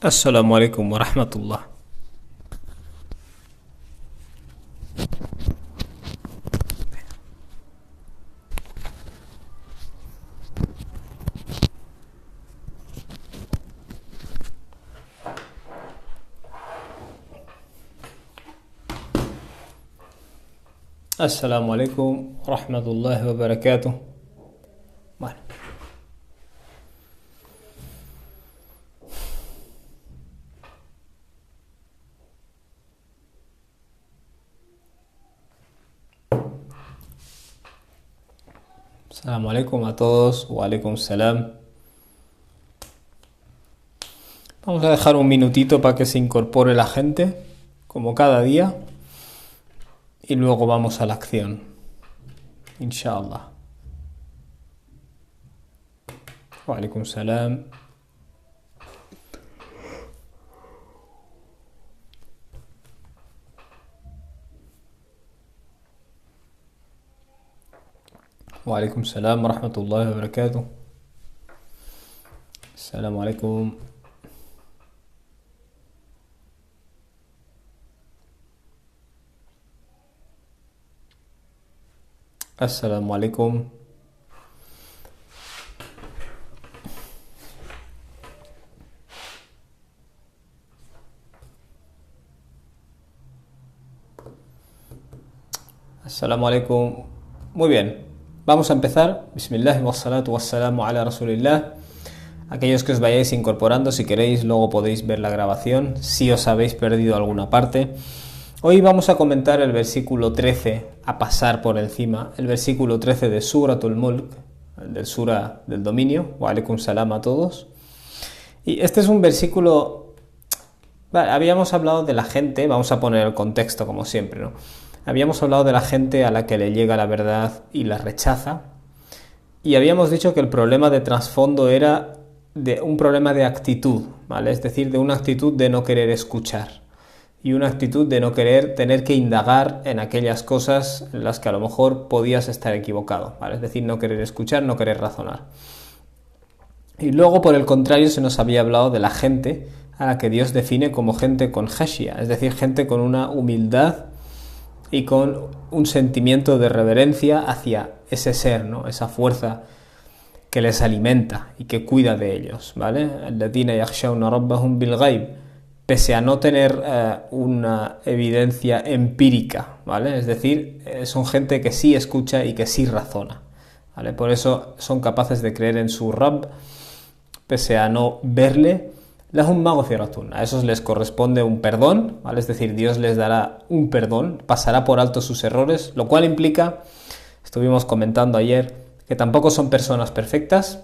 Assalamu alaikum wa rahmatullah. Assalamu alaikum wa rahmatullahi wa barakatuh. Bueno. Assalamu alaikum a todos. Wa alaikum salam. Vamos a dejar un minutito para que se incorpore la gente, como cada día. Y luego vamos a la acción, inshallah. Wa alaikum salam. Wa alaikum salam wa rahmatullahi wa barakatuh. Assalamu alaikum. Assalamu alaikum. Assalamu alaikum. Muy bien, vamos a empezar. Bismillah wa salatu wa salamu ala rasulillah. Aquellos que os vayáis incorporando, si queréis, luego podéis ver la grabación, si os habéis perdido alguna parte. Hoy vamos a comentar el versículo 13, a pasar por encima, el versículo 13 de Suratul Mulk, del Sura del Dominio. Wa alaikum salam a todos. Y este es un versículo... Vale, habíamos hablado de la gente, vamos a poner el contexto como siempre, ¿no? Habíamos hablado de la gente a la que le llega la verdad y la rechaza. Y habíamos dicho que el problema de trasfondo era de un problema de actitud, ¿vale? Es decir, de una actitud de no querer escuchar. Y una actitud de no querer tener que indagar en aquellas cosas en las que a lo mejor podías estar equivocado, ¿vale? Es decir, no querer escuchar, no querer razonar. Y luego, por el contrario, se nos había hablado de la gente a la que Dios define como gente con khashia, es decir, gente con una humildad y con un sentimiento de reverencia hacia ese ser, ¿no? Esa fuerza que les alimenta y que cuida de ellos, ¿vale? Alladhina yakhshawna rabbahum bil ghaib, pese a no tener una evidencia empírica, ¿vale? Es decir, son gente que sí escucha y que sí razona, ¿vale? Por eso son capaces de creer en su Rabb, pese a no verle. Lahum maghfiratun, a esos les corresponde un perdón, ¿vale? Es decir, Dios les dará un perdón, pasará por alto sus errores, lo cual implica, estuvimos comentando ayer, que tampoco son personas perfectas.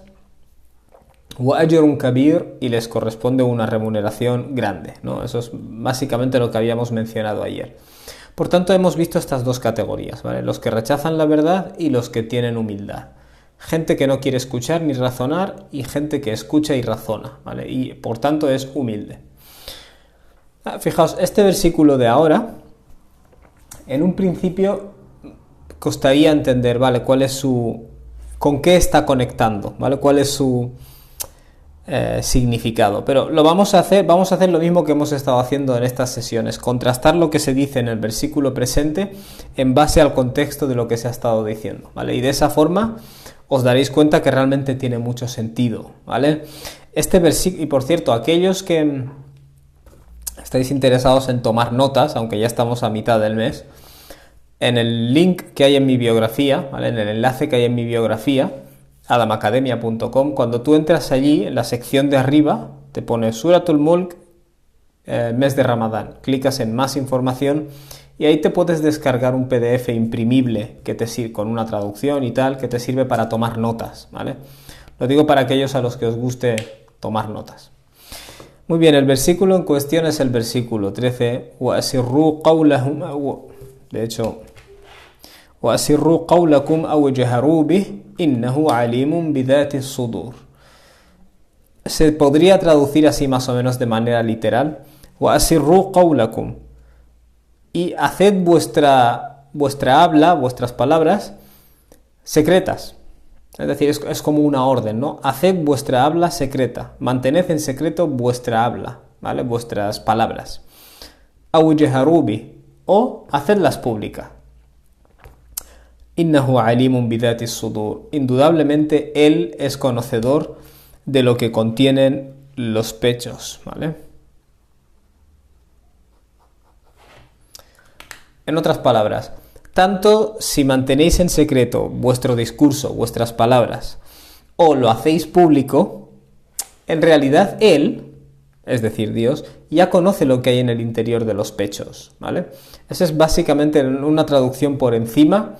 Wa ajrun kabir, y les corresponde una remuneración grande, ¿no? Eso es básicamente lo que habíamos mencionado ayer. Por tanto, hemos visto estas dos categorías, ¿vale? Los que rechazan la verdad y los que tienen humildad. Gente que no quiere escuchar ni razonar y gente que escucha y razona, ¿vale? Y por tanto es humilde. Fijaos, este versículo de ahora, en un principio costaría entender, ¿vale? ¿Cuál es su... con qué está conectando, ¿vale? ¿Cuál es su significado? Pero lo vamos a hacer lo mismo que hemos estado haciendo en estas sesiones, contrastar lo que se dice en el versículo presente en base al contexto de lo que se ha estado diciendo, ¿vale? Y de esa forma os daréis cuenta que realmente tiene mucho sentido, ¿vale? Este versículo, y por cierto, aquellos que estáis interesados en tomar notas, aunque ya estamos a mitad del mes, en el link que hay en mi biografía, ¿vale? En el enlace que hay en mi biografía, adamacademia.com, cuando tú entras allí, en la sección de arriba, te pone Suratul Mulk, mes de Ramadán. Clicas en más información y ahí te puedes descargar un PDF imprimible que te sirve con una traducción y tal, que te sirve para tomar notas, ¿vale? Lo digo para aquellos a los que os guste tomar notas. Muy bien, el versículo en cuestión es el versículo 13. وَأَسِرُّوا قَوْلَهُمْ, de hecho, وَأَسِرُّوا قَوْلَكُمْ أَوْ جَهَرُوا بِهِ إِنَّهُ عَلِيمٌ بِذَاتِ الصُّدُورِ. se podría traducir así más o menos de manera literal. Wa asirru qawlakum. Y haced vuestra habla, vuestras palabras, secretas. Es decir, es como una orden, ¿no? Haced vuestra habla secreta. Mantened en secreto vuestra habla, ¿vale? Vuestras palabras. Aw jaharu bi. O hacedlas públicas. Innahu alimun bidhati sudur. Indudablemente él es conocedor de lo que contienen los pechos, ¿vale? En otras palabras, tanto si mantenéis en secreto vuestro discurso, vuestras palabras, o lo hacéis público, en realidad él, es decir, Dios, ya conoce lo que hay en el interior de los pechos, ¿vale? Esa es básicamente una traducción por encima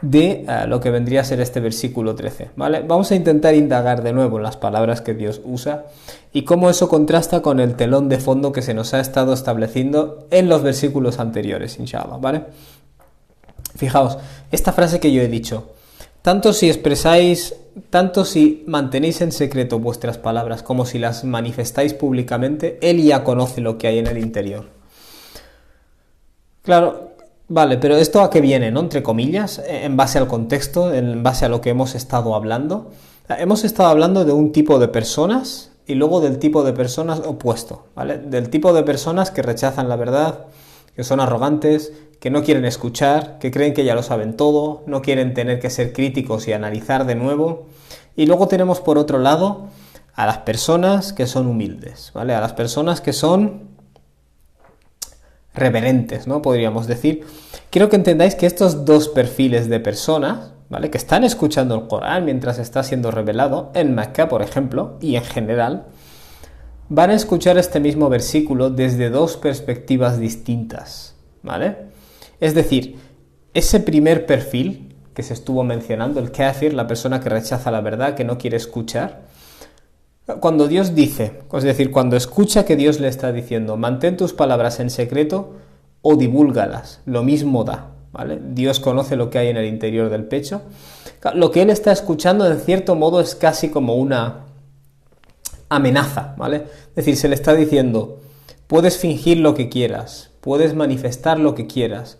de lo que vendría a ser este versículo 13, ¿vale? Vamos a intentar indagar de nuevo en las palabras que Dios usa y cómo eso contrasta con el telón de fondo que se nos ha estado estableciendo en los versículos anteriores, inshallah, ¿vale? Fijaos, esta frase que yo he dicho, tanto si mantenéis en secreto vuestras palabras como si las manifestáis públicamente, Él ya conoce lo que hay en el interior. Claro, vale, pero ¿esto a qué viene, no? Entre comillas, en base al contexto, en base a lo que hemos estado hablando. Hemos estado hablando de un tipo de personas y luego del tipo de personas opuesto, ¿vale? Del tipo de personas que rechazan la verdad, que son arrogantes, que no quieren escuchar, que creen que ya lo saben todo, no quieren tener que ser críticos y analizar de nuevo. Y luego tenemos por otro lado a las personas que son humildes, ¿vale? A las personas que son reverentes, ¿no? Podríamos decir. Quiero que entendáis que estos dos perfiles de personas, ¿vale? Que están escuchando el Corán mientras está siendo revelado, en Mecca, por ejemplo, y en general, van a escuchar este mismo versículo desde dos perspectivas distintas, ¿vale? Es decir, ese primer perfil que se estuvo mencionando, el kafir, la persona que rechaza la verdad, que no quiere escuchar, cuando Dios dice, es decir, cuando escucha que Dios le está diciendo, mantén tus palabras en secreto o divúlgalas, lo mismo da, ¿vale? Dios conoce lo que hay en el interior del pecho. Lo que él está escuchando, en cierto modo, es casi como una amenaza, ¿vale? Es decir, se le está diciendo, puedes fingir lo que quieras, puedes manifestar lo que quieras,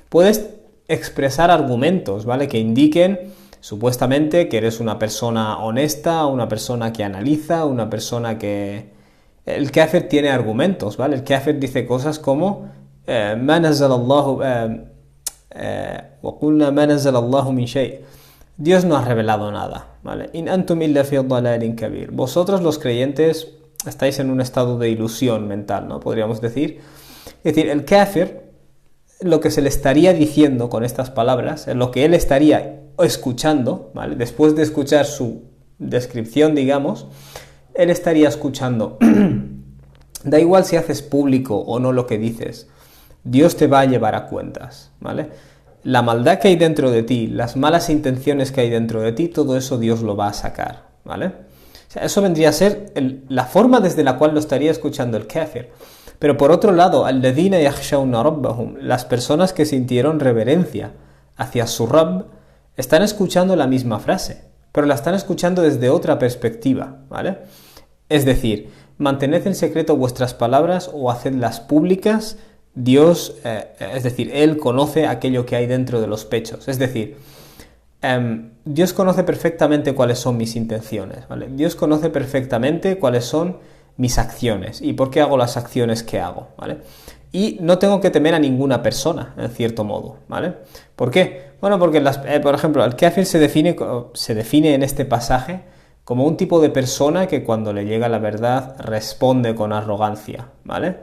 puedes expresar argumentos, ¿vale? Que indiquen supuestamente que eres una persona honesta, una persona que analiza, una persona que... El kafir tiene argumentos, ¿vale? El kafir dice cosas como ma nazzala Allahu wa qulna ma nazzala Allahu min shay. Dios no ha revelado nada, ¿vale? In antum illa fi dhalalin kabir. Vosotros los creyentes estáis en un estado de ilusión mental, ¿no? Podríamos decir. Es decir, el kafir, lo que se le estaría diciendo con estas palabras, lo que él estaría escuchando, ¿vale? Después de escuchar su descripción, digamos, él estaría escuchando, da igual si haces público o no lo que dices, Dios te va a llevar a cuentas, ¿vale? La maldad que hay dentro de ti, las malas intenciones que hay dentro de ti, todo eso Dios lo va a sacar, ¿vale? O sea, eso vendría a ser la forma desde la cual lo estaría escuchando el kafir. Pero por otro lado, alladhina yakhshawna rabbahum, las personas que sintieron reverencia hacia su Rabb, están escuchando la misma frase, pero la están escuchando desde otra perspectiva, ¿vale? Es decir, mantened en secreto vuestras palabras o hacedlas públicas. Dios, es decir, Él conoce aquello que hay dentro de los pechos. Es decir, Dios conoce perfectamente cuáles son mis intenciones, ¿vale? Dios conoce perfectamente cuáles son mis acciones y por qué hago las acciones que hago, ¿vale? Y no tengo que temer a ninguna persona, en cierto modo, ¿vale? ¿Por qué? Bueno, porque, por ejemplo, el kafir se define en este pasaje como un tipo de persona que cuando le llega la verdad responde con arrogancia, ¿vale?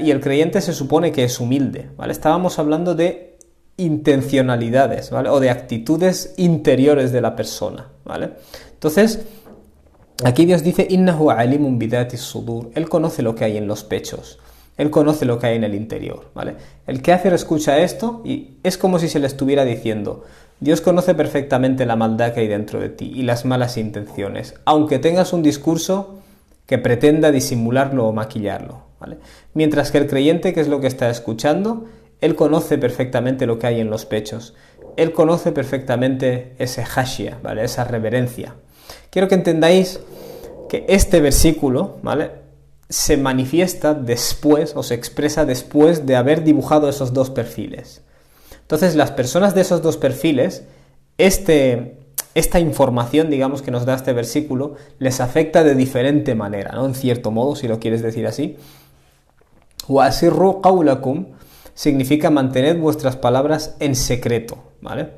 Y el creyente se supone que es humilde, ¿vale? Estábamos hablando de intencionalidades, ¿vale? O de actitudes interiores de la persona, ¿vale? Entonces, aquí Dios dice, innahu alimun bidhati sudur. Él conoce lo que hay en los pechos. Él conoce lo que hay en el interior, ¿vale? El kafir escucha esto y es como si se le estuviera diciendo, Dios conoce perfectamente la maldad que hay dentro de ti y las malas intenciones, aunque tengas un discurso que pretenda disimularlo o maquillarlo, ¿vale? Mientras que el creyente, ¿qué es lo que está escuchando? Él conoce perfectamente lo que hay en los pechos. Él conoce perfectamente ese khashya, ¿vale? Esa reverencia. Quiero que entendáis que este versículo, ¿vale?, se manifiesta después o se expresa después de haber dibujado esos dos perfiles. Entonces, las personas de esos dos perfiles, esta información, digamos, que nos da este versículo, les afecta de diferente manera, ¿no?, en cierto modo, si lo quieres decir así. Wa asirru qawlakum significa mantened vuestras palabras en secreto, ¿vale?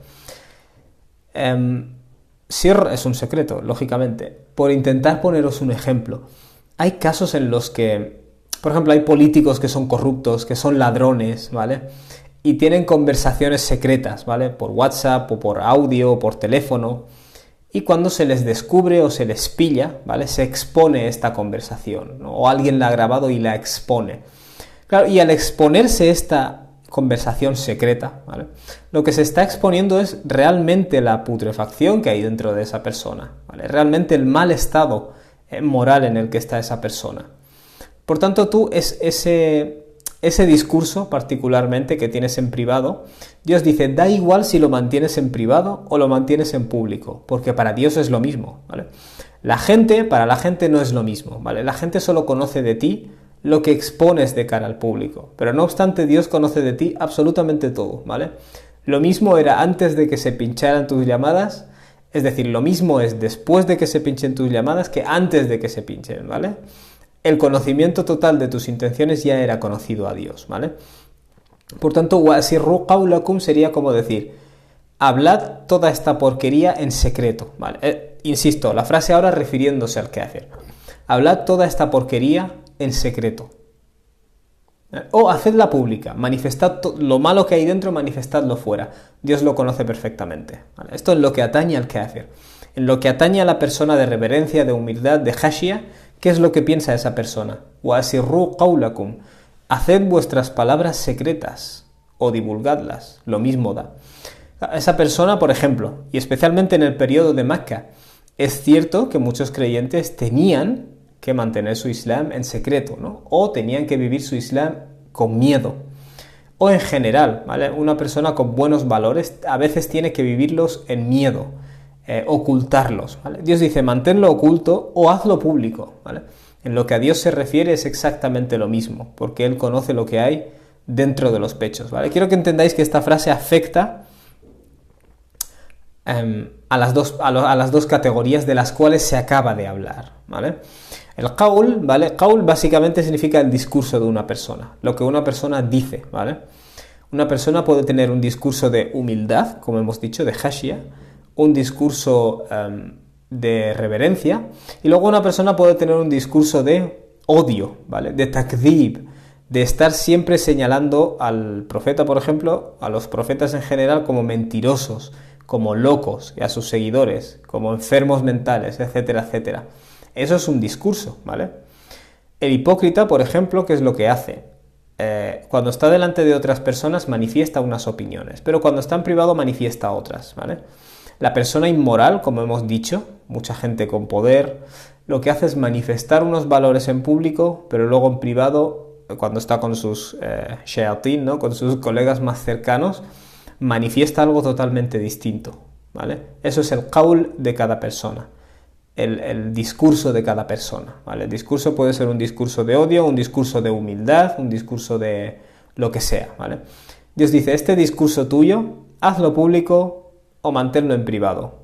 Sir es un secreto, lógicamente. Por intentar poneros un ejemplo, hay casos en los que, por ejemplo, hay políticos que son corruptos, que son ladrones, ¿vale?, y tienen conversaciones secretas, ¿vale?, por WhatsApp o por audio o por teléfono, y cuando se les descubre o se les pilla, ¿vale?, se expone esta conversación, ¿no?, o alguien la ha grabado y la expone. Claro, y al exponerse esta conversación secreta, ¿vale?, lo que se está exponiendo es realmente la putrefacción que hay dentro de esa persona, ¿vale?, realmente el mal estado moral en el que está esa persona. Por tanto, tú ese discurso particularmente que tienes en privado, Dios dice, da igual si lo mantienes en privado o lo mantienes en público, porque para Dios es lo mismo, ¿vale? Para la gente no es lo mismo, ¿vale? La gente solo conoce de ti lo que expones de cara al público, pero no obstante Dios conoce de ti absolutamente todo, ¿vale? Lo mismo era antes de que se pincharan tus llamadas, es decir, lo mismo es después de que se pinchen tus llamadas que antes de que se pinchen, ¿vale? El conocimiento total de tus intenciones ya era conocido a Dios, ¿vale? Por tanto, wa'sirru qawlakum sería como decir, hablad toda esta porquería en secreto, ¿vale? Insisto, la frase ahora refiriéndose al kafir. Hablad toda esta porquería en secreto. O hacedla pública, manifestad lo malo que hay dentro, manifestadlo fuera. Dios lo conoce perfectamente, ¿vale? Esto es lo que atañe al kafir. En lo que atañe a la persona de reverencia, de humildad, de khashia, ¿qué es lo que piensa esa persona? Wa'sirru qawlakum. Haced vuestras palabras secretas o divulgadlas, lo mismo da. Esa persona, por ejemplo, y especialmente en el periodo de Meca, es cierto que muchos creyentes tenían que mantener su Islam en secreto, ¿no?, o tenían que vivir su Islam con miedo. O en general, ¿vale?, una persona con buenos valores a veces tiene que vivirlos en miedo, ocultarlos, ¿vale? Dios dice, manténlo oculto o hazlo público, ¿vale? En lo que a Dios se refiere es exactamente lo mismo, porque Él conoce lo que hay dentro de los pechos, ¿vale? Quiero que entendáis que esta frase afecta a las dos categorías de las cuales se acaba de hablar, ¿vale? El qaul, ¿vale? Qaul básicamente significa el discurso de una persona, lo que una persona dice, ¿vale? Una persona puede tener un discurso de humildad, como hemos dicho, de khashia, un discurso de reverencia, y luego una persona puede tener un discurso de odio, ¿vale?, de takdhib, de estar siempre señalando al profeta, por ejemplo, a los profetas en general como mentirosos, como locos, y a sus seguidores como enfermos mentales, etcétera, etcétera. Eso es un discurso, ¿vale? El hipócrita, por ejemplo, ¿qué es lo que hace? Cuando está delante de otras personas manifiesta unas opiniones, pero cuando está en privado manifiesta otras, ¿vale? La persona inmoral, como hemos dicho, mucha gente con poder, lo que hace es manifestar unos valores en público, pero luego en privado, cuando está con sus shayatin, ¿no?, con sus colegas más cercanos, manifiesta algo totalmente distinto, ¿vale? Eso es el qaul de cada persona, el discurso de cada persona, ¿vale? El discurso puede ser un discurso de odio, un discurso de humildad, un discurso de lo que sea, ¿vale? Dios dice, este discurso tuyo, hazlo público o manténlo en privado.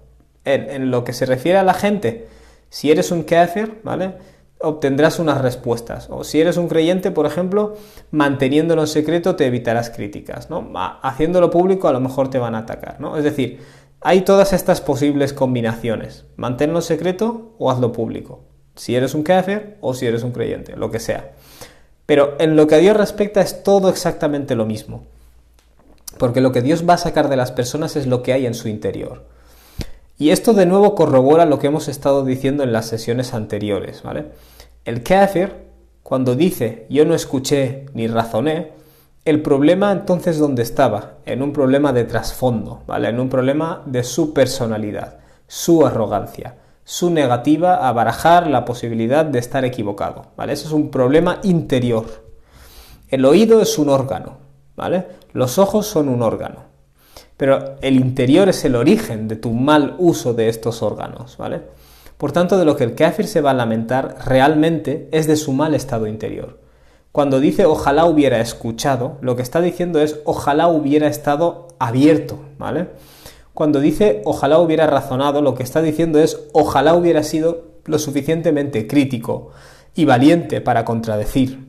En lo que se refiere a la gente, si eres un kafir, ¿vale?, obtendrás unas respuestas. O si eres un creyente, por ejemplo, manteniéndolo en secreto te evitarás críticas, ¿no? Haciéndolo público a lo mejor te van a atacar, ¿no? Es decir, hay todas estas posibles combinaciones. Manténlo en secreto o hazlo público. Si eres un kafir o si eres un creyente, lo que sea. Pero en lo que a Dios respecta es todo exactamente lo mismo. Porque lo que Dios va a sacar de las personas es lo que hay en su interior. Y esto de nuevo corrobora lo que hemos estado diciendo en las sesiones anteriores, ¿vale? El kafir, cuando dice yo no escuché ni razoné, el problema entonces ¿dónde estaba? En un problema de trasfondo, ¿vale? En un problema de su personalidad, su arrogancia, su negativa a barajar la posibilidad de estar equivocado, ¿vale? Eso es un problema interior. El oído es un órgano, ¿vale? Los ojos son un órgano. Pero el interior es el origen de tu mal uso de estos órganos, ¿vale? Por tanto, de lo que el kafir se va a lamentar realmente es de su mal estado interior. Cuando dice ojalá hubiera escuchado, lo que está diciendo es ojalá hubiera estado abierto, ¿vale? Cuando dice ojalá hubiera razonado, lo que está diciendo es ojalá hubiera sido lo suficientemente crítico y valiente para contradecir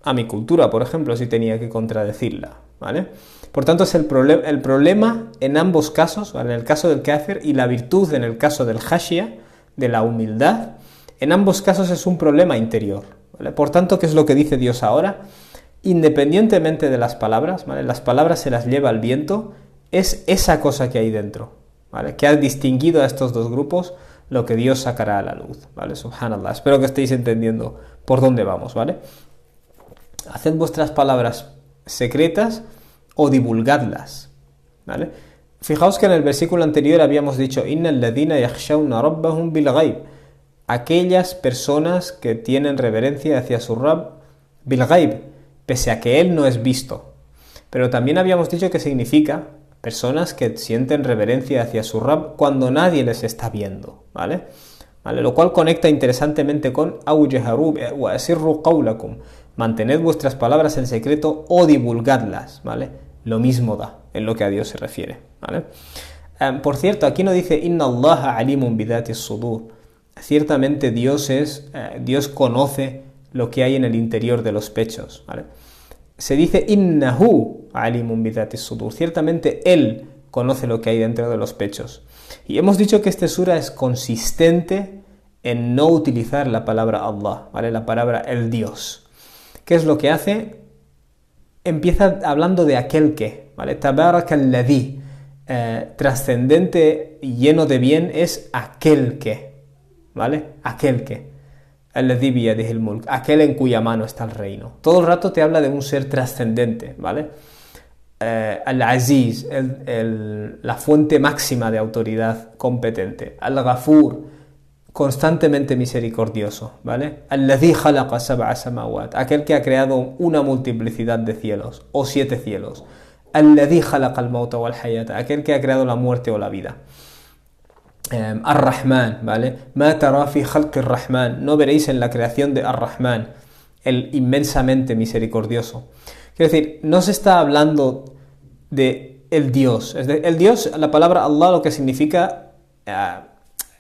a mi cultura, por ejemplo, si tenía que contradecirla, ¿vale? Por tanto, es el problema en ambos casos, ¿vale? En el caso del kafir y la virtud en el caso del khashia, de la humildad, en ambos casos es un problema interior, ¿vale? Por tanto, ¿qué es lo que dice Dios ahora? Independientemente de las palabras, ¿vale? Las palabras se las lleva el viento, es esa cosa que hay dentro, ¿vale? Que ha distinguido a estos dos grupos, lo que Dios sacará a la luz, ¿vale? Subhanallah. Espero que estéis entendiendo por dónde vamos, ¿vale? Haced vuestras palabras secretas o divulgadlas, ¿vale? Fijaos que en el versículo anterior habíamos dicho innal ladhina yakhshawna rabbahum bil ghaib, aquellas personas que tienen reverencia hacia su Rabb bil ghaib, pese a que él no es visto. Pero también habíamos dicho que significa personas que sienten reverencia hacia su Rabb cuando nadie les está viendo, ¿vale? Lo cual conecta interesantemente con aw jaharu wa asirru qawlakum, mantened vuestras palabras en secreto o divulgadlas, ¿vale? Lo mismo da en lo que a Dios se refiere, ¿vale? Por cierto, aquí no dice inna Allaha alimun bidati sudur. Ciertamente Dios conoce lo que hay en el interior de los pechos, ¿vale? Se dice innahu alimun bidati sudur. Ciertamente Él conoce lo que hay dentro de los pechos. Y hemos dicho que este sura es consistente en no utilizar la palabra Allah, ¿vale? La palabra el Dios. ¿Qué es lo que hace? Empieza hablando de aquel que, ¿vale? Tabarakalladhi, trascendente y lleno de bien es aquel que, ¿vale? Aquel que. Alladhi biyadihil mulk, aquel en cuya mano está el reino. Todo el rato te habla de un ser trascendente, ¿vale? Al-Aziz, la fuente máxima de autoridad competente. Al-Ghafur, constantemente misericordioso, ¿vale? Alladhi khalaqa sab'a samawat, aquel que ha creado una multiplicidad de cielos, o 7 cielos. Alladhi khalaqa al-mauta wal-hayata, aquel que ha creado la muerte o la vida. Ar-Rahman, ¿vale? Ma tara fi khalqi ar-Rahman, no veréis en la creación de Ar-Rahman, el inmensamente misericordioso. Quiero decir, no se está hablando de el Dios. El Dios, la palabra Allah lo que significa,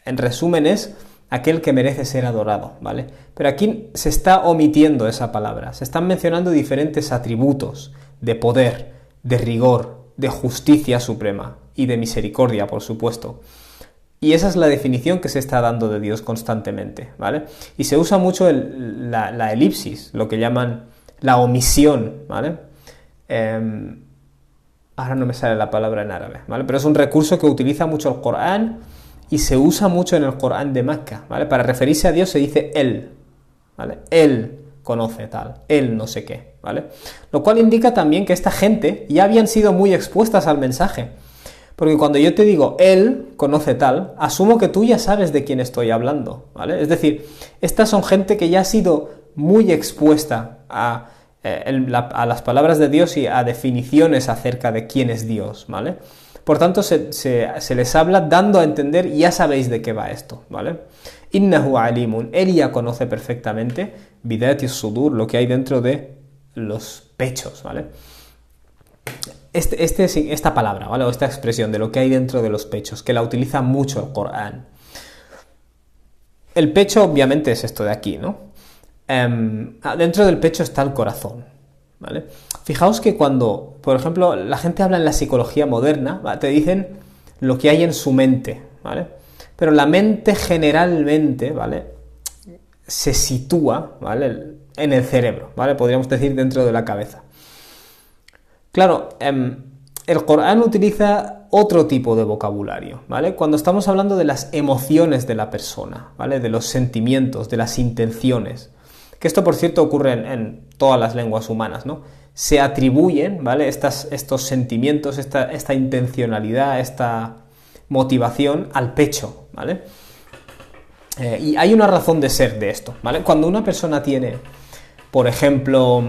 en resumen, es aquel que merece ser adorado, ¿vale? Pero aquí se está omitiendo esa palabra. Se están mencionando diferentes atributos de poder, de rigor, de justicia suprema y de misericordia, por supuesto. Y esa es la definición que se está dando de Dios constantemente, ¿vale? Y se usa mucho la elipsis, lo que llaman la omisión, ¿vale? Ahora no me sale la palabra en árabe, ¿vale? Pero es un recurso que utiliza mucho el Corán y se usa mucho en el Corán de Mecca, ¿vale? Para referirse a Dios se dice Él, ¿vale? Él conoce tal, Él no sé qué, ¿vale? Lo cual indica también que esta gente ya habían sido muy expuestas al mensaje. Porque cuando yo te digo, Él conoce tal, asumo que tú ya sabes de quién estoy hablando, ¿vale? Es decir, estas son gente que ya ha sido muy expuesta a las palabras de Dios y a definiciones acerca de quién es Dios, ¿vale? Por tanto, se les habla dando a entender, ya sabéis de qué va esto, ¿vale? Innahu alimun, Él ya conoce perfectamente, bidati sudur, lo que hay dentro de los pechos, ¿vale? Esta palabra, ¿vale? O esta expresión de lo que hay dentro de los pechos, que la utiliza mucho el Corán. El pecho obviamente es esto de aquí, ¿no? Dentro del pecho está el corazón, ¿vale? Fijaos que cuando, por ejemplo, la gente habla en la psicología moderna, ¿vale? Te dicen lo que hay en su mente, ¿vale? Pero la mente generalmente, ¿vale? Se sitúa, ¿vale? En el cerebro, ¿vale? Podríamos decir dentro de la cabeza. Claro, el Corán utiliza otro tipo de vocabulario, ¿vale? Cuando estamos hablando de las emociones de la persona, ¿vale? De los sentimientos, de las intenciones, que esto, por cierto, ocurre en todas las lenguas humanas, ¿no? Se atribuyen, ¿vale? Estos sentimientos, esta intencionalidad, esta motivación al pecho, ¿vale? Y hay una razón de ser de esto, ¿vale? Cuando una persona tiene, por ejemplo,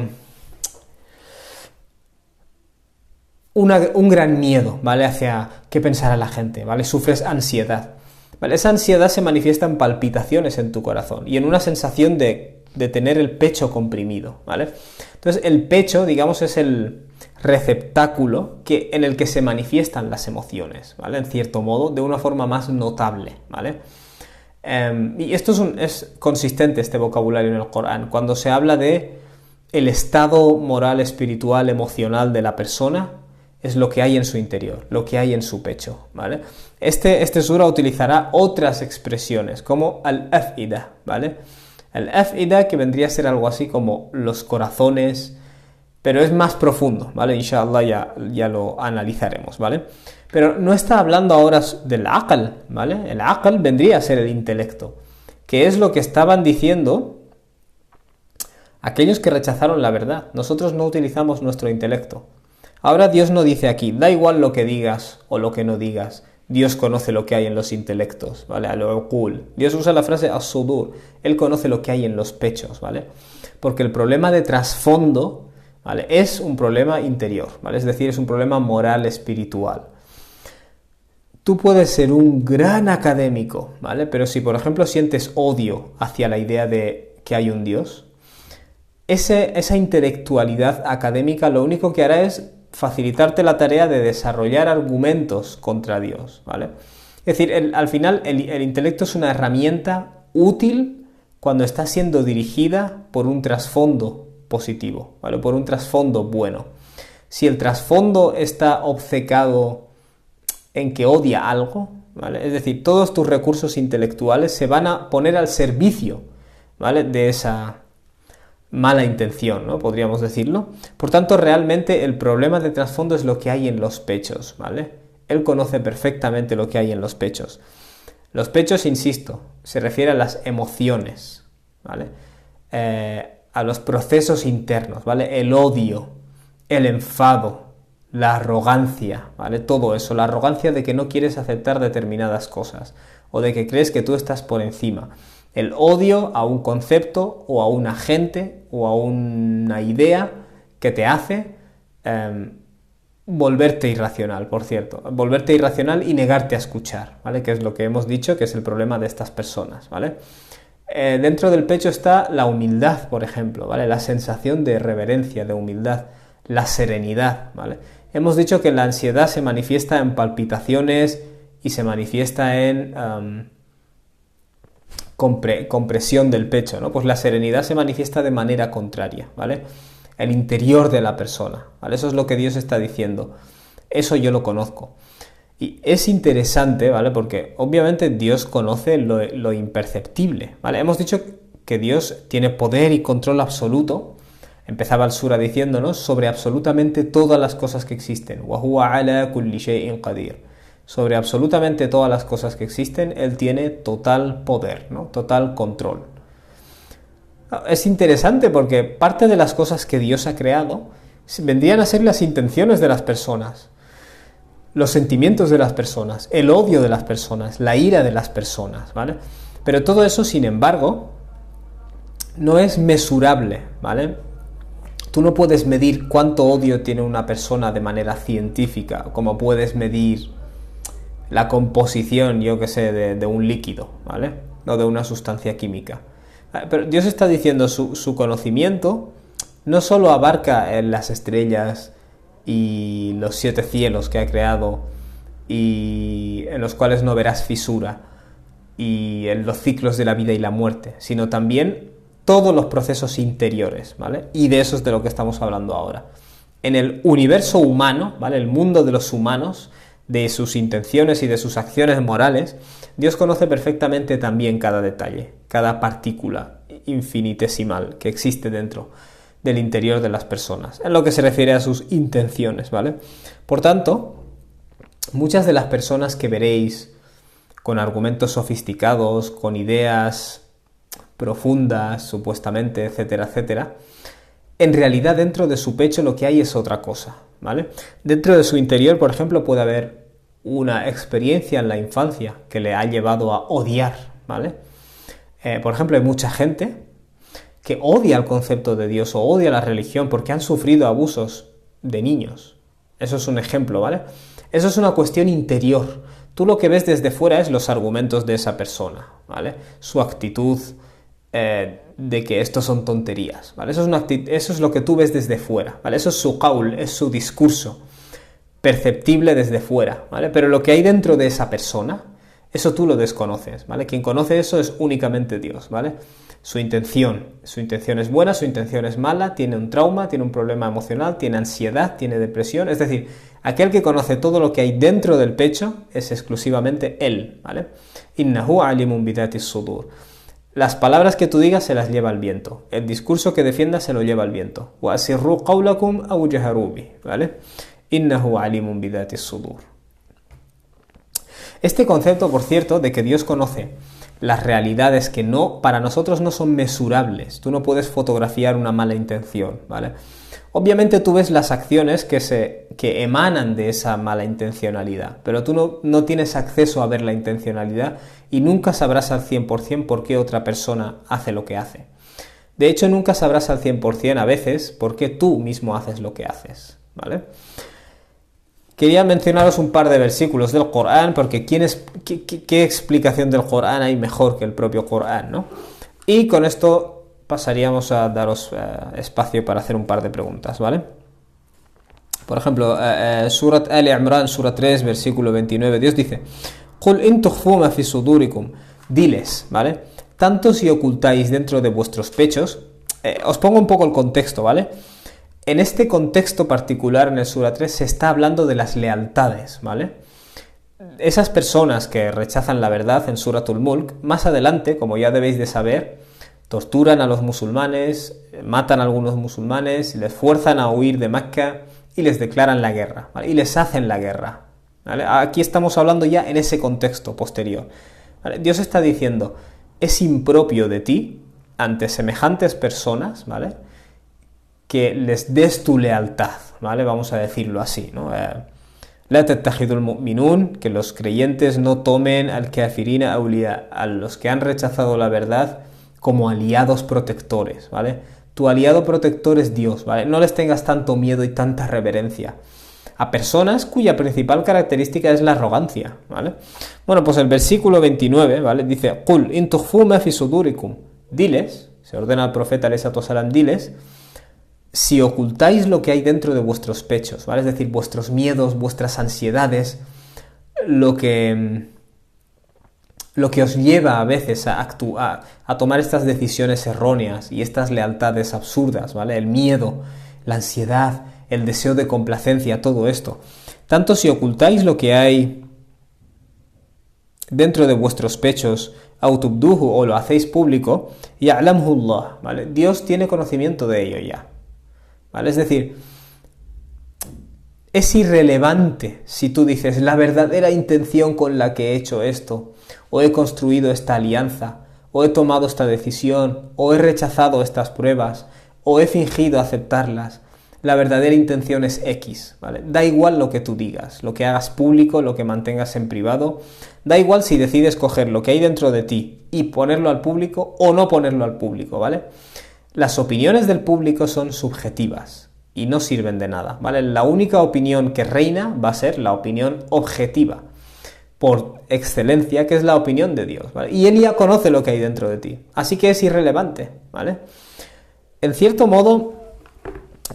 un gran miedo, ¿vale? Hacia qué pensará la gente, ¿vale? Sufres ansiedad. ¿Vale? Esa ansiedad se manifiesta en palpitaciones en tu corazón y en una sensación de tener el pecho comprimido, ¿vale? Entonces el pecho, digamos, es el receptáculo en el que se manifiestan las emociones, ¿vale? En cierto modo, de una forma más notable, ¿vale? Y esto es consistente, este vocabulario en el Corán. Cuando se habla de el estado moral, espiritual, emocional de la persona, es lo que hay en su interior, lo que hay en su pecho, ¿vale? Este sura utilizará otras expresiones, como al-af'ida, ¿vale? Al-af'ida, que vendría a ser algo así como los corazones, pero es más profundo, ¿vale? Inshallah ya lo analizaremos, ¿vale? Pero no está hablando ahora del aql, ¿vale? El aql vendría a ser el intelecto, que es lo que estaban diciendo aquellos que rechazaron la verdad. Nosotros no utilizamos nuestro intelecto. Ahora Dios no dice aquí, da igual lo que digas o lo que no digas, Dios conoce lo que hay en los intelectos, ¿vale? Al-uqul. Dios usa la frase as-sudur, Él conoce lo que hay en los pechos, ¿vale? Porque el problema de trasfondo, ¿vale?, es un problema interior, ¿vale? Es decir, es un problema moral, espiritual. Tú puedes ser un gran académico, ¿vale? Pero si, por ejemplo, sientes odio hacia la idea de que hay un Dios, esa intelectualidad académica lo único que hará es facilitarte la tarea de desarrollar argumentos contra Dios, ¿vale? Es decir, al final el intelecto es una herramienta útil cuando está siendo dirigida por un trasfondo positivo, ¿vale? Por un trasfondo bueno. Si el trasfondo está obcecado en que odia algo, ¿vale? Es decir, todos tus recursos intelectuales se van a poner al servicio, ¿vale?, de esa mala intención, ¿no?, podríamos decirlo. Por tanto, realmente el problema de trasfondo es lo que hay en los pechos, ¿vale? Él conoce perfectamente lo que hay en los pechos. Los pechos, insisto, se refiere a las emociones, ¿vale? A los procesos internos, ¿vale? El odio, el enfado, la arrogancia, ¿vale? Todo eso, la arrogancia de que no quieres aceptar determinadas cosas o de que crees que tú estás por encima. El odio a un concepto o a un agente o a una idea que te hace volverte irracional, por cierto. Volverte irracional y negarte a escuchar, ¿vale? Que es lo que hemos dicho que es el problema de estas personas, ¿vale? Dentro del pecho está la humildad, por ejemplo, ¿vale? La sensación de reverencia, de humildad, la serenidad, ¿vale? Hemos dicho que la ansiedad se manifiesta en palpitaciones y se manifiesta en compresión del pecho, ¿no? Pues la serenidad se manifiesta de manera contraria, ¿vale? El interior de la persona, ¿vale? Eso es lo que Dios está diciendo. Eso yo lo conozco. Y es interesante, ¿vale? Porque obviamente Dios conoce lo imperceptible, ¿vale? Hemos dicho que Dios tiene poder y control absoluto. Empezaba el sura diciéndonos sobre absolutamente todas las cosas que existen. Wa huwa ala kulli shay'in qadir. Sobre absolutamente todas las cosas que existen, Él tiene total poder, ¿no? Total control. Es interesante porque parte de las cosas que Dios ha creado vendrían a ser las intenciones de las personas, los sentimientos de las personas, el odio de las personas, la ira de las personas, ¿vale? Pero todo eso, sin embargo, no es mesurable, ¿vale? Tú no puedes medir cuánto odio tiene una persona de manera científica, como puedes medir la composición, yo que sé, de un líquido, ¿vale? O de una sustancia química. Pero Dios está diciendo su conocimiento no solo abarca las estrellas y los 7 cielos que ha creado y en los cuales no verás fisura y en los ciclos de la vida y la muerte, sino también todos los procesos interiores, ¿vale? Y de eso es de lo que estamos hablando ahora. En el universo humano, ¿vale?, el mundo de los humanos, de sus intenciones y de sus acciones morales, Dios conoce perfectamente también cada detalle, cada partícula infinitesimal que existe dentro del interior de las personas, en lo que se refiere a sus intenciones, ¿vale? Por tanto, muchas de las personas que veréis con argumentos sofisticados, con ideas profundas, supuestamente, etcétera, etcétera, en realidad dentro de su pecho lo que hay es otra cosa, ¿vale? Dentro de su interior, por ejemplo, puede haber una experiencia en la infancia que le ha llevado a odiar, ¿vale? Por ejemplo, hay mucha gente que odia el concepto de Dios o odia la religión porque han sufrido abusos de niños. Eso es un ejemplo, ¿vale? Eso es una cuestión interior. Tú lo que ves desde fuera es los argumentos de esa persona, ¿vale? Su actitud de que esto son tonterías, ¿vale? Eso es lo que tú ves desde fuera, ¿vale? Eso es su qaul, es su discurso perceptible desde fuera, ¿vale? Pero lo que hay dentro de esa persona, eso tú lo desconoces, ¿vale? Quien conoce eso es únicamente Dios, ¿vale? Su intención es buena, su intención es mala, tiene un trauma, tiene un problema emocional, tiene ansiedad, tiene depresión, es decir, aquel que conoce todo lo que hay dentro del pecho es exclusivamente Él, ¿vale? Innahu alimun bidati sudur. Las palabras que tú digas se las lleva el viento, el discurso que defiendas se lo lleva el viento. Wa asirru qawlakum aw jaharu bi, ¿vale? Innahu alimun bidati sudur. Este concepto, por cierto, de que Dios conoce las realidades que para nosotros no son mesurables. Tú no puedes fotografiar una mala intención, ¿vale? Obviamente tú ves las acciones que emanan de esa mala intencionalidad, pero tú no tienes acceso a ver la intencionalidad y nunca sabrás al 100% por qué otra persona hace lo que hace. De hecho, nunca sabrás al 100% a veces por qué tú mismo haces lo que haces, ¿vale? Quería mencionaros un par de versículos del Corán, porque ¿qué explicación del Corán hay mejor que el propio Corán, ¿no? Y con esto pasaríamos a daros espacio para hacer un par de preguntas, ¿vale? Por ejemplo, Surat Al-Imran, Sura 3, versículo 29, Dios dice: Qul in tukhfu ma fi sudurikum, diles, ¿vale? Tanto si ocultáis dentro de vuestros pechos, os pongo un poco el contexto, ¿vale? En este contexto particular, en el Sura 3, se está hablando de las lealtades, ¿vale? Esas personas que rechazan la verdad en Suratul Mulk, más adelante, como ya debéis de saber, torturan a los musulmanes, matan a algunos musulmanes, les fuerzan a huir de Mecca y les declaran la guerra, ¿vale? Y les hacen la guerra, ¿vale? Aquí estamos hablando ya en ese contexto posterior, ¿vale? Dios está diciendo, es impropio de ti, ante semejantes personas, ¿vale?, que les des tu lealtad, ¿vale? Vamos a decirlo así, ¿no? La tattakhidul mu'minun, que los creyentes no tomen al kafirina awliya, a los que han rechazado la verdad, como aliados protectores, ¿vale? Tu aliado protector es Dios, ¿vale? No les tengas tanto miedo y tanta reverencia a personas cuya principal característica es la arrogancia, ¿vale? Bueno, pues el versículo 29, ¿vale?, dice: Qul in tukhfu ma fi sudurikum, diles, se ordena al profeta alayhi salatu wasalam, diles, si ocultáis lo que hay dentro de vuestros pechos, ¿vale? Es decir, vuestros miedos, vuestras ansiedades, lo que os lleva a veces a tomar estas decisiones erróneas y estas lealtades absurdas, ¿vale? El miedo, la ansiedad, el deseo de complacencia, todo esto. Tanto si ocultáis lo que hay dentro de vuestros pechos, autubduhu, o lo hacéis público, ya'lamhu Allah, ¿vale? Dios tiene conocimiento de ello ya, ¿vale? Es decir, es irrelevante si tú dices la verdadera intención con la que he hecho esto, o he construido esta alianza, o he tomado esta decisión, o he rechazado estas pruebas, o he fingido aceptarlas. La verdadera intención es X, ¿vale? Da igual lo que tú digas, lo que hagas público, lo que mantengas en privado. Da igual si decides coger lo que hay dentro de ti y ponerlo al público o no ponerlo al público, ¿vale? Las opiniones del público son subjetivas y no sirven de nada, ¿vale? La única opinión que reina va a ser la opinión objetiva, por excelencia, que es la opinión de Dios, ¿vale? Y Él ya conoce lo que hay dentro de ti, así que es irrelevante, ¿vale? En cierto modo,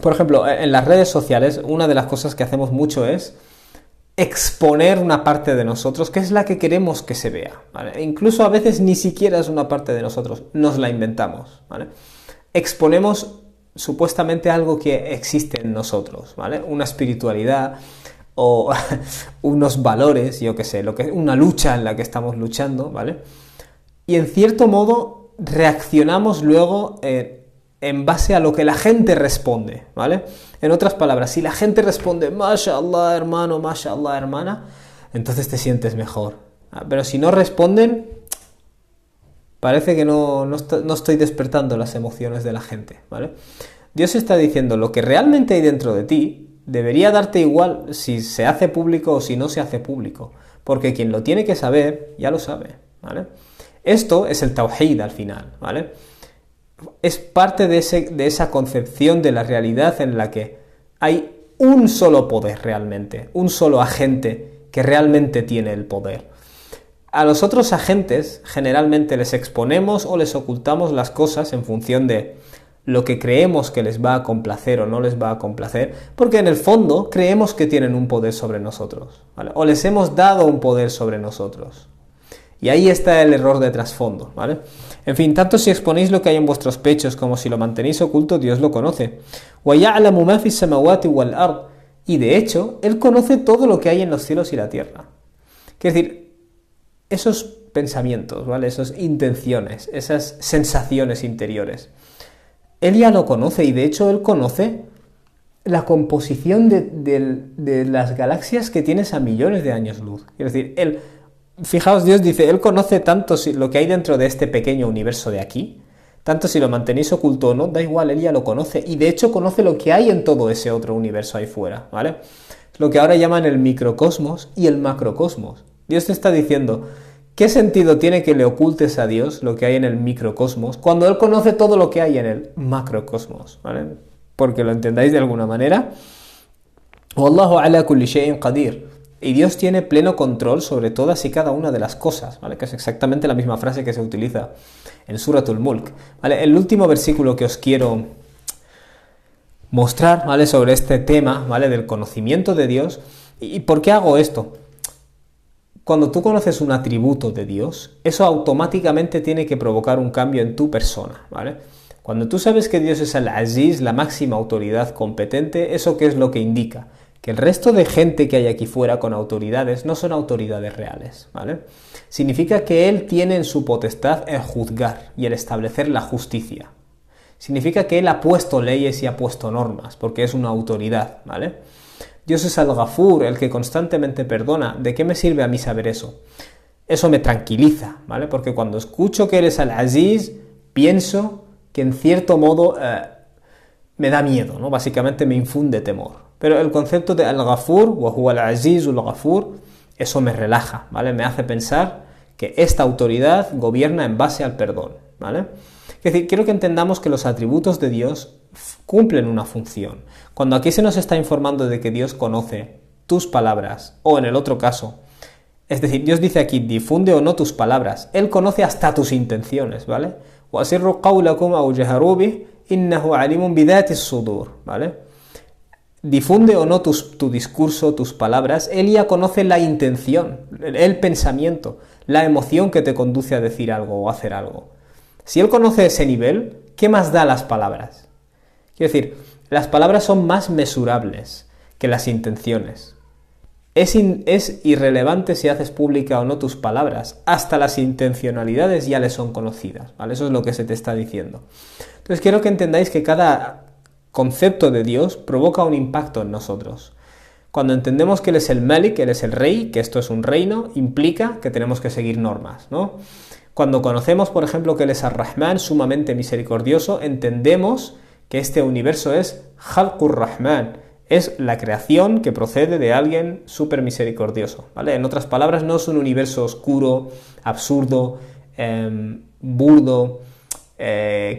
por ejemplo, en las redes sociales, una de las cosas que hacemos mucho es exponer una parte de nosotros, que es la que queremos que se vea, ¿vale? E incluso a veces ni siquiera es una parte de nosotros, nos la inventamos, ¿vale? Exponemos supuestamente algo que existe en nosotros, ¿vale? Una espiritualidad o unos valores, yo qué sé, una lucha en la que estamos luchando, ¿vale? Y en cierto modo reaccionamos luego en base a lo que la gente responde, ¿vale? En otras palabras, si la gente responde mashallah hermano, mashallah hermana, entonces te sientes mejor. Pero si no responden, parece que no estoy despertando las emociones de la gente, ¿vale? Dios está diciendo, lo que realmente hay dentro de ti debería darte igual si se hace público o si no se hace público, porque quien lo tiene que saber ya lo sabe, ¿vale? Esto es el tawhid al final, ¿vale? Es parte de esa concepción de la realidad en la que hay un solo poder realmente, un solo agente que realmente tiene el poder. A los otros agentes generalmente les exponemos o les ocultamos las cosas en función de lo que creemos que les va a complacer o no les va a complacer, porque en el fondo creemos que tienen un poder sobre nosotros, ¿vale? O les hemos dado un poder sobre nosotros. Y ahí está el error de trasfondo, ¿vale? En fin, tanto si exponéis lo que hay en vuestros pechos como si lo mantenéis oculto, Dios lo conoce. وَيَعْلَمُ مَا فِي السَّمَوَاتِ وَالْأَرْضِ. Y de hecho, Él conoce todo lo que hay en los cielos y la tierra. Quiere decir, esos pensamientos, ¿vale? Esas intenciones, esas sensaciones interiores, Él ya lo conoce, y de hecho Él conoce la composición de las galaxias que tienes a millones de años luz. Es decir, fijaos, Dios dice, Él conoce tanto lo que hay dentro de este pequeño universo de aquí, tanto si lo mantenéis oculto o no, da igual, Él ya lo conoce, y de hecho conoce lo que hay en todo ese otro universo ahí fuera, ¿vale? Lo que ahora llaman el microcosmos y el macrocosmos. Dios te está diciendo, ¿qué sentido tiene que le ocultes a Dios lo que hay en el microcosmos cuando Él conoce todo lo que hay en el macrocosmos? ¿Vale? Porque lo entendáis de alguna manera. Wallahu ala kulli shay'in qadir. Y Dios tiene pleno control sobre todas y cada una de las cosas, ¿vale? Que es exactamente la misma frase que se utiliza en Suratul Mulk, ¿vale? El último versículo que os quiero mostrar, ¿vale? Sobre este tema, ¿vale? Del conocimiento de Dios. ¿Y por qué hago esto? Cuando tú conoces un atributo de Dios, eso automáticamente tiene que provocar un cambio en tu persona, ¿vale? Cuando tú sabes que Dios es el Aziz, la máxima autoridad competente, ¿eso qué es lo que indica? Que el resto de gente que hay aquí fuera con autoridades no son autoridades reales, ¿vale? Significa que Él tiene en su potestad el juzgar y el establecer la justicia. Significa que Él ha puesto leyes y ha puesto normas, porque es una autoridad, ¿vale? Dios es al-Ghafur, el que constantemente perdona. ¿De qué me sirve a mí saber eso? Eso me tranquiliza, ¿vale? Porque cuando escucho que eres al-Aziz, pienso que en cierto modo me da miedo, ¿no? Básicamente me infunde temor. Pero el concepto de al-Ghafur, wa huwa al-Aziz al-Ghafur, eso me relaja, ¿vale? Me hace pensar que esta autoridad gobierna en base al perdón, ¿vale? Es decir, quiero que entendamos que los atributos de Dios cumplen una función. Cuando aquí se nos está informando de que Dios conoce tus palabras, o en el otro caso, es decir, Dios dice aquí, difunde o no tus palabras, Él conoce hasta tus intenciones, ¿vale? وَأَسِرُّوا قَوْلَكُمْ أَوْ جَهَرُوا بِهِ إِنَّهُ عَلِيمٌ بِذَاتِ الصُّدُورِ, ¿vale? Difunde o no tu discurso, tus palabras, Él ya conoce la intención, el pensamiento, la emoción que te conduce a decir algo o hacer algo. Si Él conoce ese nivel, ¿qué más da las palabras? Quiero decir, las palabras son más mesurables que las intenciones. Es irrelevante si haces pública o no tus palabras, hasta las intencionalidades ya le son conocidas, ¿vale? Eso es lo que se te está diciendo. Entonces quiero que entendáis que cada concepto de Dios provoca un impacto en nosotros. Cuando entendemos que Él es el Malik, Él es el rey, que esto es un reino, implica que tenemos que seguir normas, ¿no? Cuando conocemos, por ejemplo, que Él es Ar-Rahman, sumamente misericordioso, entendemos que este universo es Khalqur Rahman, es la creación que procede de alguien súper misericordioso, ¿vale? En otras palabras, no es un universo oscuro, absurdo, burdo,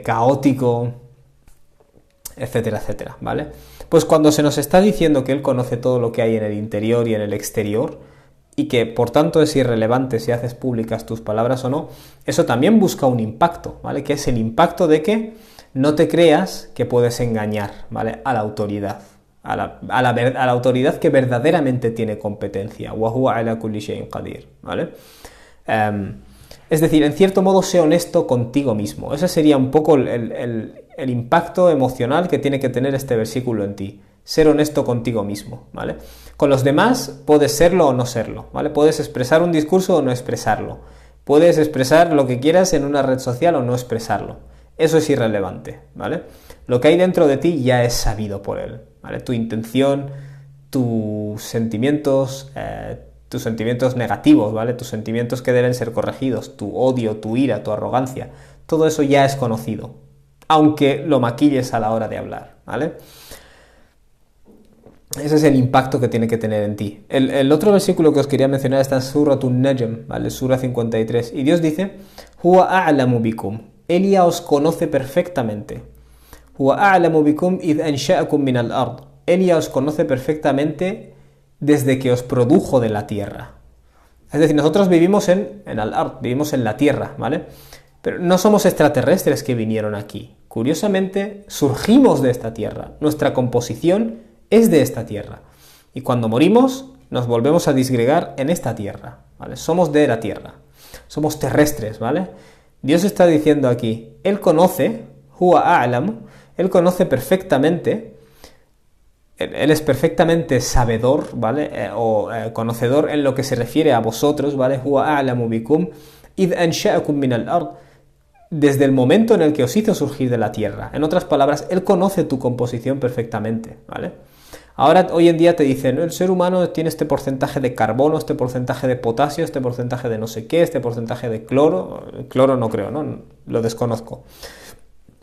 caótico, etcétera, etcétera, ¿vale? Pues cuando se nos está diciendo que Él conoce todo lo que hay en el interior y en el exterior, y que por tanto es irrelevante si haces públicas tus palabras o no, eso también busca un impacto, ¿vale? Que es el impacto de que no te creas que puedes engañar, ¿vale? A la autoridad, a la autoridad que verdaderamente tiene competencia. Wa huwa ala kulli shay'in qadir, ¿vale? Es decir, en cierto modo, sé honesto contigo mismo. Ese sería un poco el impacto emocional que tiene que tener este versículo en ti. Ser honesto contigo mismo, ¿vale? Con los demás puedes serlo o no serlo, ¿vale? Puedes expresar un discurso o no expresarlo. Puedes expresar lo que quieras en una red social o no expresarlo. Eso es irrelevante, ¿vale? Lo que hay dentro de ti ya es sabido por Él, ¿vale? Tu intención, tus sentimientos negativos, ¿vale? Tus sentimientos que deben ser corregidos, tu odio, tu ira, tu arrogancia, todo eso ya es conocido, aunque lo maquilles a la hora de hablar, ¿vale? Ese es el impacto que tiene que tener en ti. El otro versículo que os quería mencionar está en Suratun Najm, ¿vale? Sura 53, y Dios dice, Huwa a'lamu bikum, Él ya os conoce perfectamente. Huwa a'lamu bikum id ansha'akum min al-ard, Él ya os conoce perfectamente desde que os produjo de la tierra. Es decir, nosotros vivimos en al-ard, vivimos en la tierra, ¿vale? Pero no somos extraterrestres que vinieron aquí. Curiosamente, surgimos de esta tierra. Nuestra composición es de esta tierra. Y cuando morimos, nos volvemos a disgregar en esta tierra, ¿vale? Somos de la tierra. Somos terrestres, ¿vale? Dios está diciendo aquí, Él conoce, huwa a'lam, Él conoce perfectamente, Él es perfectamente sabedor, ¿vale? Conocedor en lo que se refiere a vosotros, ¿vale? Huwa a'lamu bikum, id ansha'akum min al-ard, desde el momento en el que os hizo surgir de la tierra. En otras palabras, Él conoce tu composición perfectamente, ¿vale? Ahora, hoy en día te dicen, el ser humano tiene este porcentaje de carbono, este porcentaje de potasio, este porcentaje de no sé qué, este porcentaje de cloro. Cloro no creo, ¿no? Lo desconozco.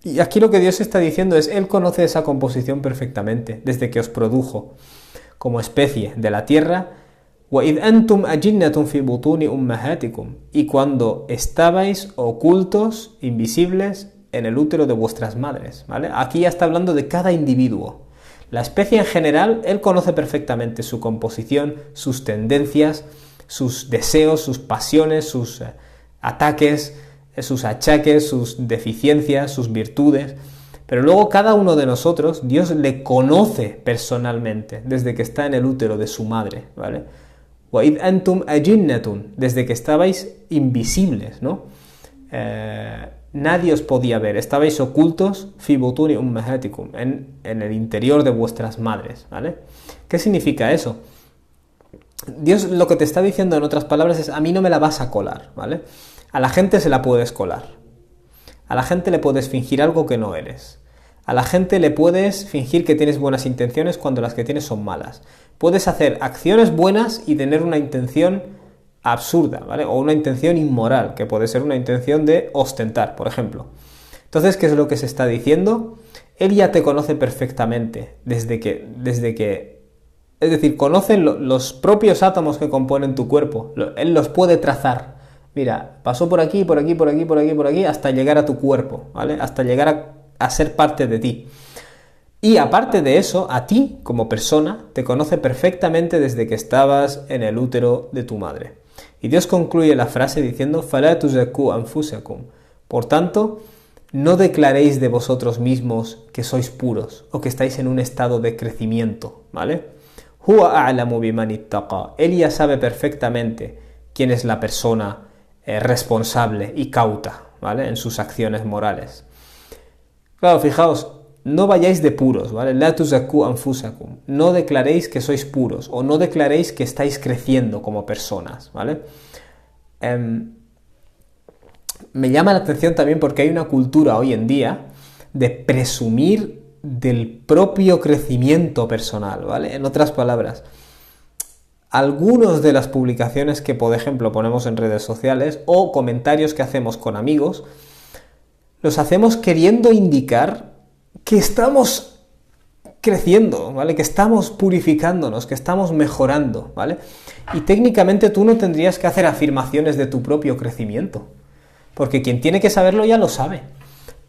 Y aquí lo que Dios está diciendo es, Él conoce esa composición perfectamente, desde que os produjo como especie de la tierra. وَإِذْ أَنْتُمْ أَجِنَّةٌ فِي بُطُونِ أُمَّهَاتِكُمْ, y cuando estabais ocultos, invisibles, en el útero de vuestras madres, ¿vale? Aquí ya está hablando de cada individuo. La especie en general, Él conoce perfectamente su composición, sus tendencias, sus deseos, sus pasiones, sus ataques, sus achaques, sus deficiencias, sus virtudes. Pero luego cada uno de nosotros, Dios le conoce personalmente desde que está en el útero de su madre, ¿vale? وَإِذْ أَنْتُمْ أَجِنَّةٌ, desde que estabais invisibles, ¿no? Nadie os podía ver, estabais ocultos fi butuni ummahatikum, en el interior de vuestras madres, ¿vale? ¿Qué significa eso? Dios lo que te está diciendo en otras palabras es, a mí no me la vas a colar, ¿vale? A la gente se la puedes colar, a la gente le puedes fingir algo que no eres, a la gente le puedes fingir que tienes buenas intenciones cuando las que tienes son malas, puedes hacer acciones buenas y tener una intención absurda, ¿vale? O una intención inmoral, que puede ser una intención de ostentar, por ejemplo. Entonces, ¿qué es lo que se está diciendo? Él ya te conoce perfectamente, desde que es decir, conoce los propios átomos que componen tu cuerpo, Él los puede trazar. Mira, pasó por aquí, por aquí, por aquí, por aquí, por aquí, hasta llegar a tu cuerpo, ¿vale? Hasta llegar a ser parte de ti. Y aparte de eso, a ti, como persona, te conoce perfectamente desde que estabas en el útero de tu madre. Y Dios concluye la frase diciendo, فَلَا تُزَكُّوا أَنفُسَكُمْ. Por tanto, no declaréis de vosotros mismos que sois puros o que estáis en un estado de crecimiento, ¿vale? هُوَ أَعْلَمُ بِمَنِ اتَّقَى. Él ya sabe perfectamente quién es la persona responsable y cauta, ¿vale? En sus acciones morales. Claro, fijaos, no vayáis de puros, ¿vale? La tuzaku anfusakum. No declaréis que sois puros o no declaréis que estáis creciendo como personas, ¿vale? Me llama la atención también porque hay una cultura hoy en día de presumir del propio crecimiento personal, ¿vale? En otras palabras, algunas de las publicaciones que, por ejemplo, ponemos en redes sociales o comentarios que hacemos con amigos, los hacemos queriendo indicar que estamos creciendo, ¿vale? Que estamos purificándonos, que estamos mejorando, ¿vale? Y técnicamente tú no tendrías que hacer afirmaciones de tu propio crecimiento, porque quien tiene que saberlo ya lo sabe.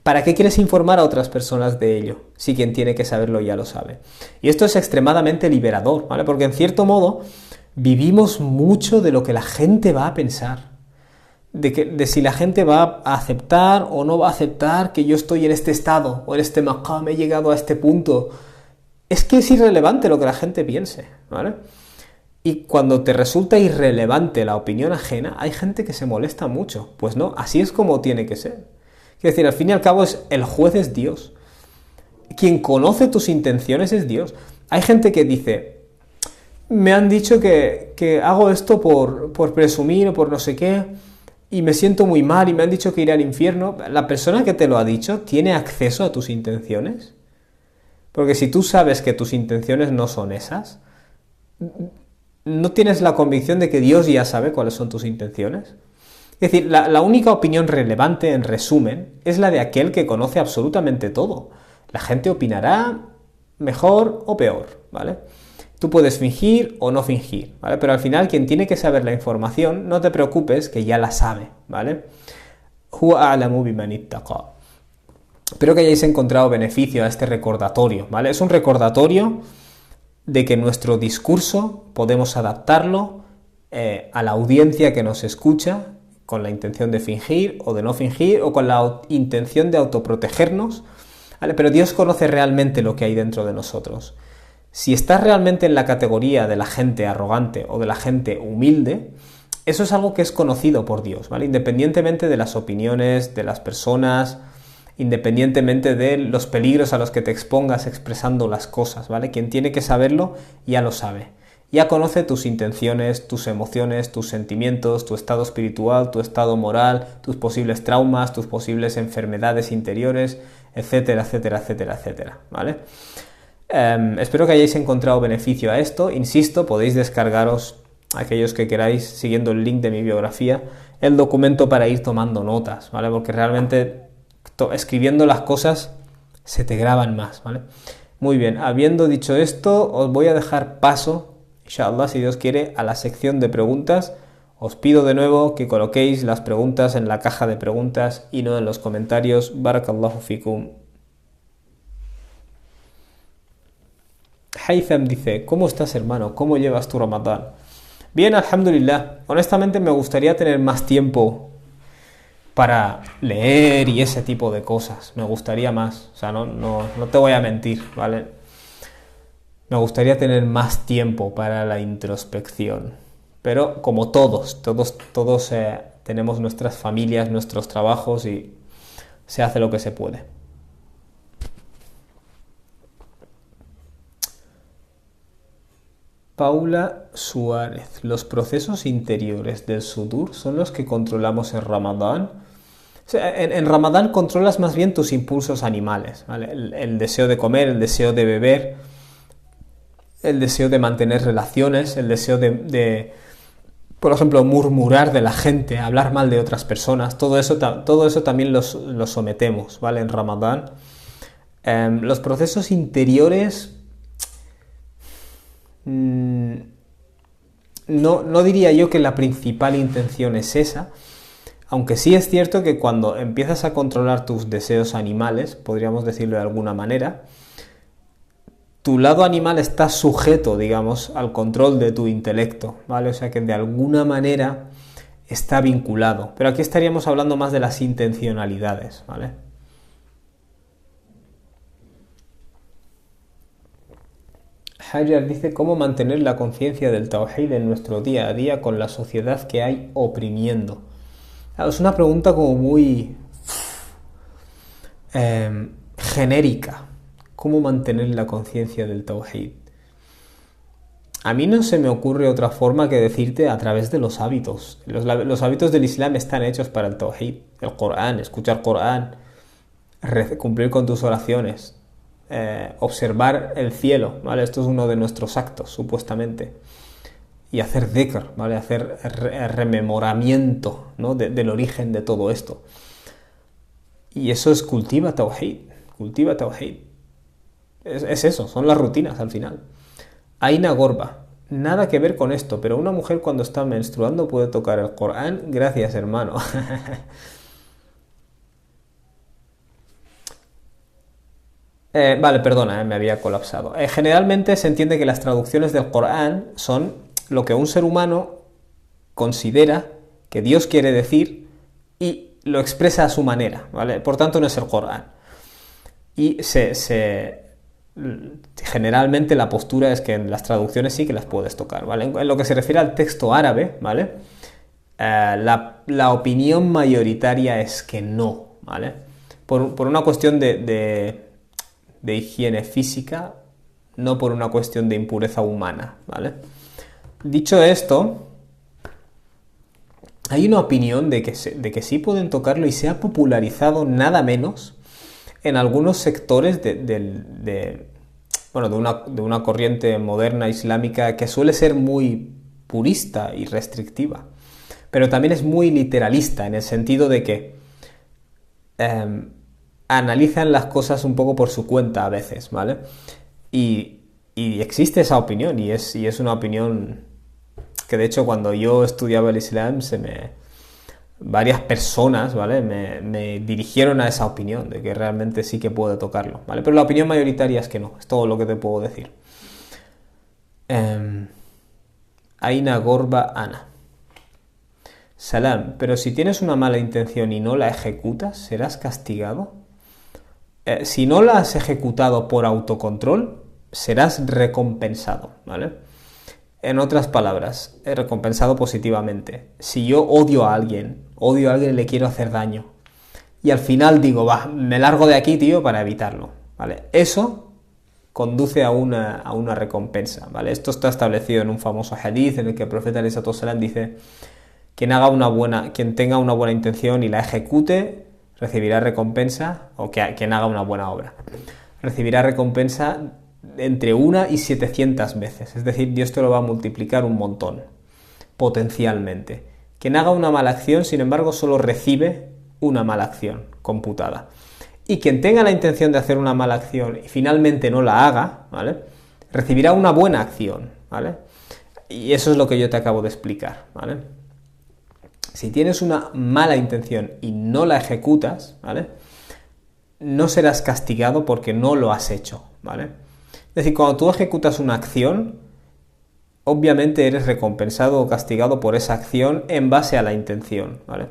¿Para qué quieres informar a otras personas de ello, si quien tiene que saberlo ya lo sabe? Y esto es extremadamente liberador, ¿vale? Porque en cierto modo vivimos mucho de lo que la gente va a pensar. De si la gente va a aceptar o no va a aceptar que yo estoy en este estado o en este maqam, he llegado a este punto. Es que es irrelevante lo que la gente piense, ¿vale? Y cuando te resulta irrelevante la opinión ajena, hay gente que se molesta mucho. Pues no, así es como tiene que ser. Es decir, al fin y al cabo el juez es Dios. Quien conoce tus intenciones es Dios. Hay gente que dice, me han dicho que hago esto por presumir o por no sé qué, y me siento muy mal y me han dicho que iré al infierno. ¿La persona que te lo ha dicho tiene acceso a tus intenciones? Porque si tú sabes que tus intenciones no son esas, ¿no tienes la convicción de que Dios ya sabe cuáles son tus intenciones? Es decir, la única opinión relevante, en resumen, es la de aquel que conoce absolutamente todo. La gente opinará mejor o peor, ¿vale? Tú puedes fingir o no fingir, ¿vale? Pero al final quien tiene que saber la información, no te preocupes que ya la sabe, ¿vale? Huwa a'lamu biman ittaqa. Espero que hayáis encontrado beneficio a este recordatorio, ¿vale? Es un recordatorio de que nuestro discurso podemos adaptarlo a la audiencia que nos escucha con la intención de fingir o de no fingir o con la intención de autoprotegernos, ¿vale? Pero Dios conoce realmente lo que hay dentro de nosotros. Si estás realmente en la categoría de la gente arrogante o de la gente humilde, eso es algo que es conocido por Dios, ¿vale? Independientemente de las opiniones de las personas, independientemente de los peligros a los que te expongas expresando las cosas, ¿vale? Quien tiene que saberlo ya lo sabe. Ya conoce tus intenciones, tus emociones, tus sentimientos, tu estado espiritual, tu estado moral, tus posibles traumas, tus posibles enfermedades interiores, etcétera, etcétera, etcétera, etcétera, ¿vale? Espero que hayáis encontrado beneficio a esto. Insisto, podéis descargaros, aquellos que queráis, siguiendo el link de mi biografía, el documento para ir tomando notas, ¿vale? Porque realmente escribiendo las cosas se te graban más, ¿vale? Muy bien, habiendo dicho esto, os voy a dejar paso, inshallah, si Dios quiere, a la sección de preguntas. Os pido de nuevo que coloquéis las preguntas en la caja de preguntas y no en los comentarios. Barakallahu fikum. Haytham dice, ¿cómo estás, hermano? ¿Cómo llevas tu Ramadán? Bien, alhamdulillah. Honestamente me gustaría tener más tiempo para leer y ese tipo de cosas. Me gustaría más. O sea, no te voy a mentir, ¿vale? Me gustaría tener más tiempo para la introspección. Pero como todos tenemos nuestras familias, nuestros trabajos y se hace lo que se puede. Paula Suárez, los procesos interiores del sudur son los que controlamos en Ramadán. O sea, en Ramadán controlas más bien tus impulsos animales, ¿vale? El deseo de comer, el deseo de beber, el deseo de mantener relaciones, el deseo de por ejemplo, murmurar de la gente, hablar mal de otras personas, todo eso también lo sometemos, ¿vale? En Ramadán. Los procesos interiores, no diría yo que la principal intención es esa, aunque sí es cierto que cuando empiezas a controlar tus deseos animales, podríamos decirlo de alguna manera, tu lado animal está sujeto, digamos, al control de tu intelecto, ¿vale? O sea que de alguna manera está vinculado. Pero aquí estaríamos hablando más de las intencionalidades, ¿vale? Hajar dice, ¿cómo mantener la conciencia del Tawhid en nuestro día a día con la sociedad que hay oprimiendo? Claro, es una pregunta como muy genérica. ¿Cómo mantener la conciencia del Tawhid? A mí no se me ocurre otra forma que decirte a través de los hábitos. Los hábitos del Islam están hechos para el Tawhid. El Corán, escuchar Corán, cumplir con tus oraciones, observar el cielo, ¿vale? Esto es uno de nuestros actos, supuestamente. Y hacer dhikr, ¿vale? Hacer rememoramiento, ¿no? del origen de todo esto. Y eso es cultiva Tawhid. Cultiva Tawhid. Es eso, son las rutinas al final. Aina Gorba, nada que ver con esto, pero una mujer cuando está menstruando puede tocar el Corán. Gracias, hermano. Vale, perdona, me había colapsado. Generalmente se entiende que las traducciones del Corán son lo que un ser humano considera que Dios quiere decir y lo expresa a su manera, ¿vale? Por tanto, no es el Corán. Y generalmente la postura es que en las traducciones sí que las puedes tocar, ¿vale? En lo que se refiere al texto árabe, ¿vale? La opinión mayoritaria es que no, ¿vale? Por una cuestión de higiene física, no por una cuestión de impureza humana, ¿vale? Dicho esto, hay una opinión de que sí pueden tocarlo y se ha popularizado nada menos en algunos sectores de una corriente moderna islámica que suele ser muy purista y restrictiva, pero también es muy literalista en el sentido de que analizan las cosas un poco por su cuenta a veces, ¿vale? Y existe esa opinión y es una opinión que de hecho cuando yo estudiaba el Islam varias personas, ¿vale? Me dirigieron a esa opinión de que realmente sí que puede tocarlo, ¿vale? Pero la opinión mayoritaria es que no, es todo lo que te puedo decir. Aina Gorba Ana. Salam, pero si tienes una mala intención y no la ejecutas, ¿serás castigado? Si no la has ejecutado por autocontrol, serás recompensado, ¿vale? En otras palabras, recompensado positivamente. Si yo odio a alguien y le quiero hacer daño, y al final digo, va, me largo de aquí, tío, para evitarlo, ¿vale? Eso conduce a una recompensa, ¿vale? Esto está establecido en un famoso hadith en el que el profeta sallallahu alaihi wasallam dice: quien tenga una buena intención y la ejecute, recibirá recompensa, o quien haga una buena obra, recibirá recompensa entre 1 y 700 veces. Es decir, Dios te lo va a multiplicar un montón, potencialmente. Quien haga una mala acción, sin embargo, solo recibe una mala acción computada. Y quien tenga la intención de hacer una mala acción y finalmente no la haga, ¿vale?, recibirá una buena acción, ¿vale? Y eso es lo que yo te acabo de explicar, ¿vale? Si tienes una mala intención y no la ejecutas, ¿vale?, no serás castigado porque no lo has hecho, ¿vale? Es decir, cuando tú ejecutas una acción, obviamente eres recompensado o castigado por esa acción en base a la intención, ¿vale?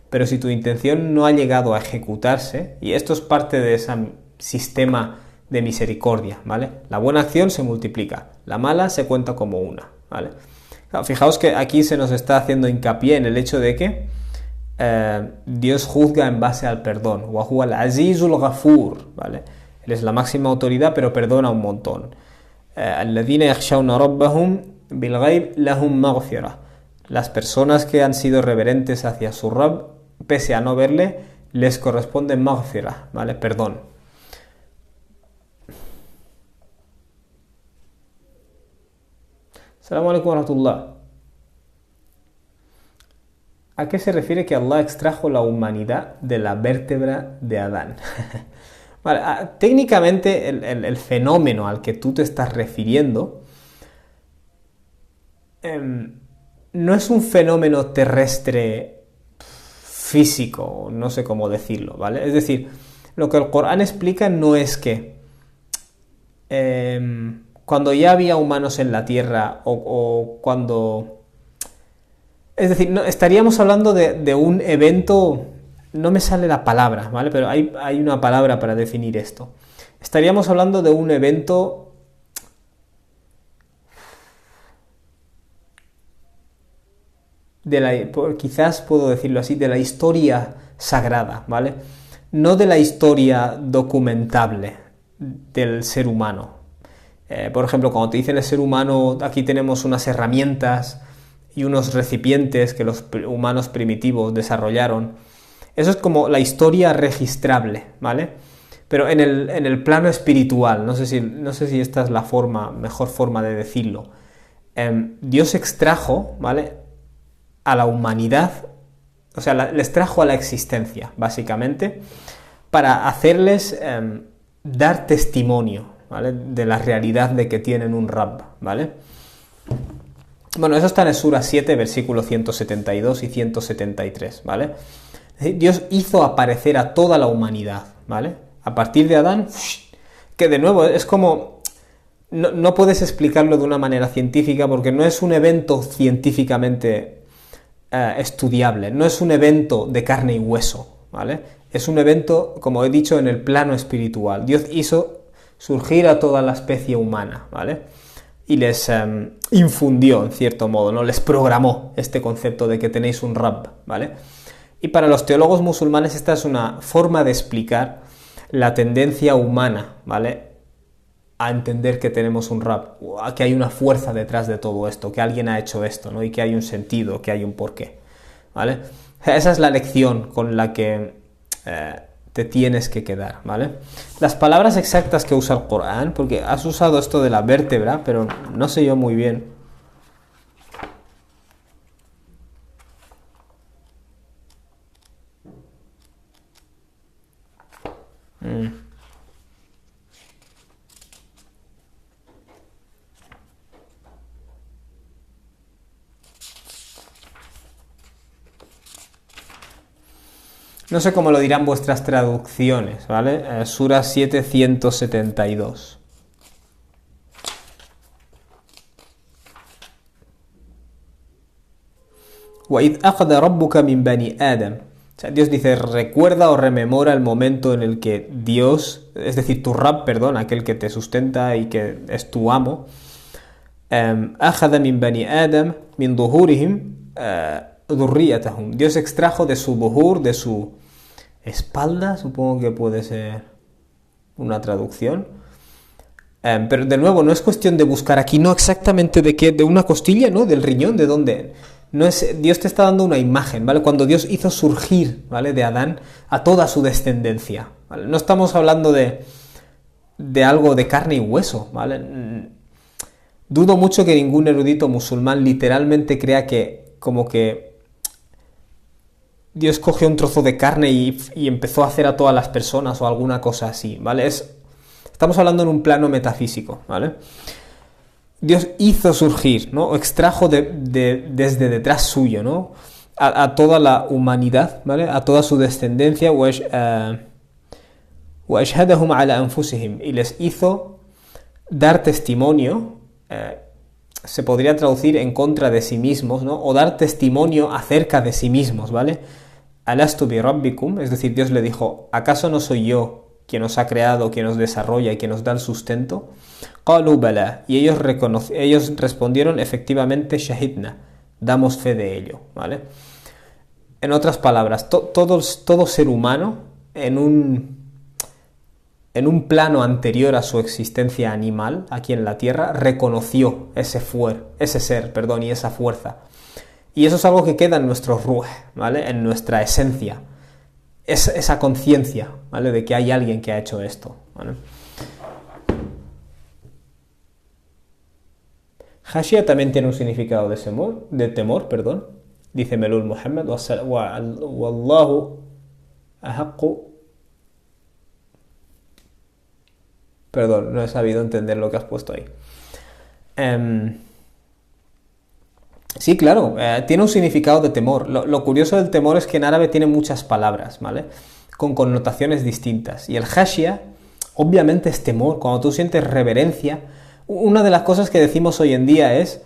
Pero si tu intención no ha llegado a ejecutarse, y esto es parte de ese sistema de misericordia, ¿vale? La buena acción se multiplica, la mala se cuenta como una, ¿vale? Fijaos que aquí se nos está haciendo hincapié en el hecho de que Dios juzga en base al perdón. Wa huwa al-azizul ghafur, ¿vale? Él es la máxima autoridad, pero perdona un montón. Alladhina yakhshawna rabbahum bil ghaib lahum maghfirah. Las personas que han sido reverentes hacia su Rabb, pese a no verle, les corresponde maghfirah, ¿vale? Perdón. Assalamu alaikum wa rahmatullah. ¿A qué se refiere que Allah extrajo la humanidad de la vértebra de Adán? Vale, técnicamente el fenómeno al que tú te estás refiriendo no es un fenómeno terrestre físico, no sé cómo decirlo, ¿vale? Es decir, lo que el Corán explica no es que cuando ya había humanos en la tierra o cuando... Es decir, no, estaríamos hablando de un evento... No me sale la palabra, ¿vale? Pero hay una palabra para definir esto. Estaríamos hablando de un evento... quizás puedo decirlo así, de la historia sagrada, ¿vale? No de la historia documentable del ser humano. Por ejemplo, cuando te dicen el ser humano, aquí tenemos unas herramientas y unos recipientes que los humanos primitivos desarrollaron. Eso es como la historia registrable, ¿vale? Pero en el plano espiritual, no sé si esta es la mejor forma de decirlo. Dios extrajo, ¿vale?, a la humanidad, o sea, les trajo a la existencia, básicamente, para hacerles dar testimonio, ¿vale?, de la realidad de que tienen un Rabb, ¿vale? Bueno, eso está en el Sura 7, versículos 172 y 173, ¿vale? Dios hizo aparecer a toda la humanidad, ¿vale? A partir de Adán, que de nuevo es como... No puedes explicarlo de una manera científica porque no es un evento científicamente estudiable, no es un evento de carne y hueso, ¿vale? Es un evento, como he dicho, en el plano espiritual. Dios hizo surgir a toda la especie humana, ¿vale? Y les infundió, en cierto modo, ¿no? Les programó este concepto de que tenéis un Rabb, ¿vale? Y para los teólogos musulmanes esta es una forma de explicar la tendencia humana, ¿vale?, a entender que tenemos un Rabb, que hay una fuerza detrás de todo esto, que alguien ha hecho esto, ¿no?, y que hay un sentido, que hay un porqué, ¿vale? Esa es la lección con la que te tienes que quedar, ¿vale? Las palabras exactas que usa el Corán, porque has usado esto de la vértebra, pero no sé yo muy bien. No sé cómo lo dirán vuestras traducciones, ¿vale? Sura 7, 172. وَإِذْ أَخَذَ رَبُّكَ مِنْ بَنِي آدَمَ. O sea, Dios dice, recuerda o rememora el momento en el que Dios, es decir, tu Rabb, perdón, aquel que te sustenta y que es tu amo, أَخَذَ مِنْ بَنِي آدَمَ مِنْ ظُهُورِهِمْ ذُرِّيَّتَهُمْ. Dios extrajo de su buhur, de su espalda, supongo que puede ser una traducción. Pero de nuevo, no es cuestión de buscar aquí, no exactamente de qué, de una costilla, ¿no? Del riñón, ¿de dónde? No es, Dios te está dando una imagen, ¿vale? Cuando Dios hizo surgir, ¿vale? De Adán a toda su descendencia, ¿vale? No estamos hablando de algo de carne y hueso, ¿vale? Dudo mucho que ningún erudito musulmán literalmente crea que, como que Dios cogió un trozo de carne y empezó a hacer a todas las personas o alguna cosa así, ¿vale? Estamos hablando en un plano metafísico, ¿vale? Dios hizo surgir, ¿no? O extrajo desde detrás suyo, ¿no? A toda la humanidad, ¿vale? A toda su descendencia, وَأَشْهَدَهُمْ عَلَى أَنفُسِهِمْ, y les hizo dar testimonio, se podría traducir en contra de sí mismos, ¿no? O dar testimonio acerca de sí mismos, ¿vale? Alastu bi rabbikum, es decir, Dios le dijo, ¿acaso no soy yo quien os ha creado, quien os desarrolla y quien os da el sustento? Qalu bala, y ellos respondieron, efectivamente, shahidna, damos fe de ello, ¿vale? En otras palabras, todo ser humano en un plano anterior a su existencia animal aquí en la tierra reconoció ese ser y esa fuerza. Y eso es algo que queda en nuestro ruh, ¿vale? En nuestra esencia. Esa conciencia, ¿vale? De que hay alguien que ha hecho esto, ¿vale? Khashia también tiene un significado de temor, perdón. Dice Melul Muhammad, Wallahu ahaqqu. Perdón, no he sabido entender lo que has puesto ahí. Sí, claro, tiene un significado de temor. Lo curioso del temor es que en árabe tiene muchas palabras, ¿vale? Con connotaciones distintas. Y el khashia, obviamente, es temor. Cuando tú sientes reverencia, una de las cosas que decimos hoy en día es,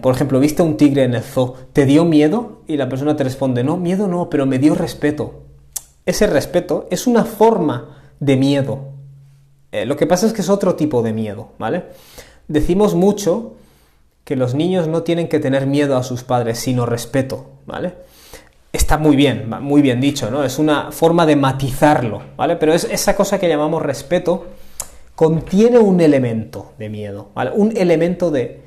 por ejemplo, viste un tigre en el zoo, ¿te dio miedo? Y la persona te responde, no, miedo no, pero me dio respeto. Ese respeto es una forma de miedo. Lo que pasa es que es otro tipo de miedo, ¿vale? Decimos mucho que los niños no tienen que tener miedo a sus padres, sino respeto, ¿vale? Está muy bien dicho, ¿no? Es una forma de matizarlo, ¿vale? Pero esa cosa que llamamos respeto contiene un elemento de miedo, ¿vale? Un elemento de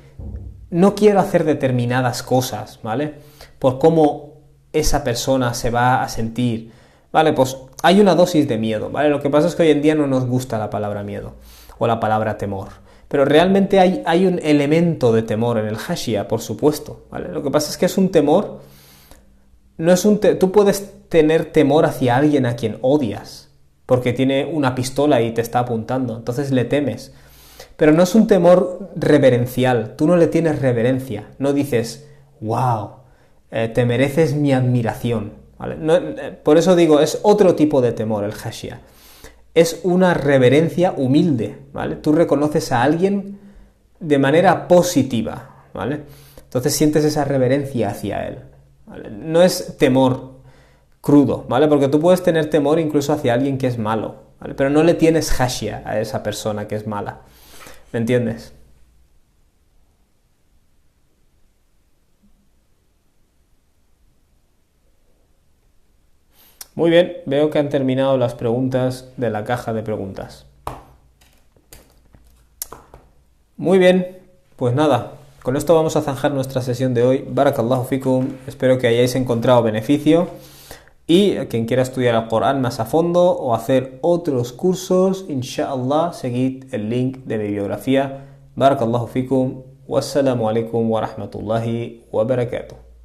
no quiero hacer determinadas cosas, ¿vale? Por cómo esa persona se va a sentir, ¿vale? Pues hay una dosis de miedo, ¿vale? Lo que pasa es que hoy en día no nos gusta la palabra miedo o la palabra temor. Pero realmente hay un elemento de temor en el khashia, por supuesto, ¿vale? Lo que pasa es que es un temor, tú puedes tener temor hacia alguien a quien odias, porque tiene una pistola y te está apuntando, entonces le temes. Pero no es un temor reverencial, tú no le tienes reverencia, no dices, wow, te mereces mi admiración, ¿vale? Por eso digo, es otro tipo de temor el khashia. Es una reverencia humilde, ¿vale? Tú reconoces a alguien de manera positiva, ¿vale? Entonces sientes esa reverencia hacia él, ¿vale? No es temor crudo, ¿vale? Porque tú puedes tener temor incluso hacia alguien que es malo, ¿vale? Pero no le tienes khashia a esa persona que es mala, ¿me entiendes? Muy bien, veo que han terminado las preguntas de la caja de preguntas. Muy bien, pues nada, con esto vamos a zanjar nuestra sesión de hoy. Barakallahu fikum, espero que hayáis encontrado beneficio. Y quien quiera estudiar el Corán más a fondo o hacer otros cursos, inshallah, seguid el link de mi biografía. Barakallahu fikum, wassalamu alaikum wa rahmatullahi wa barakatuh.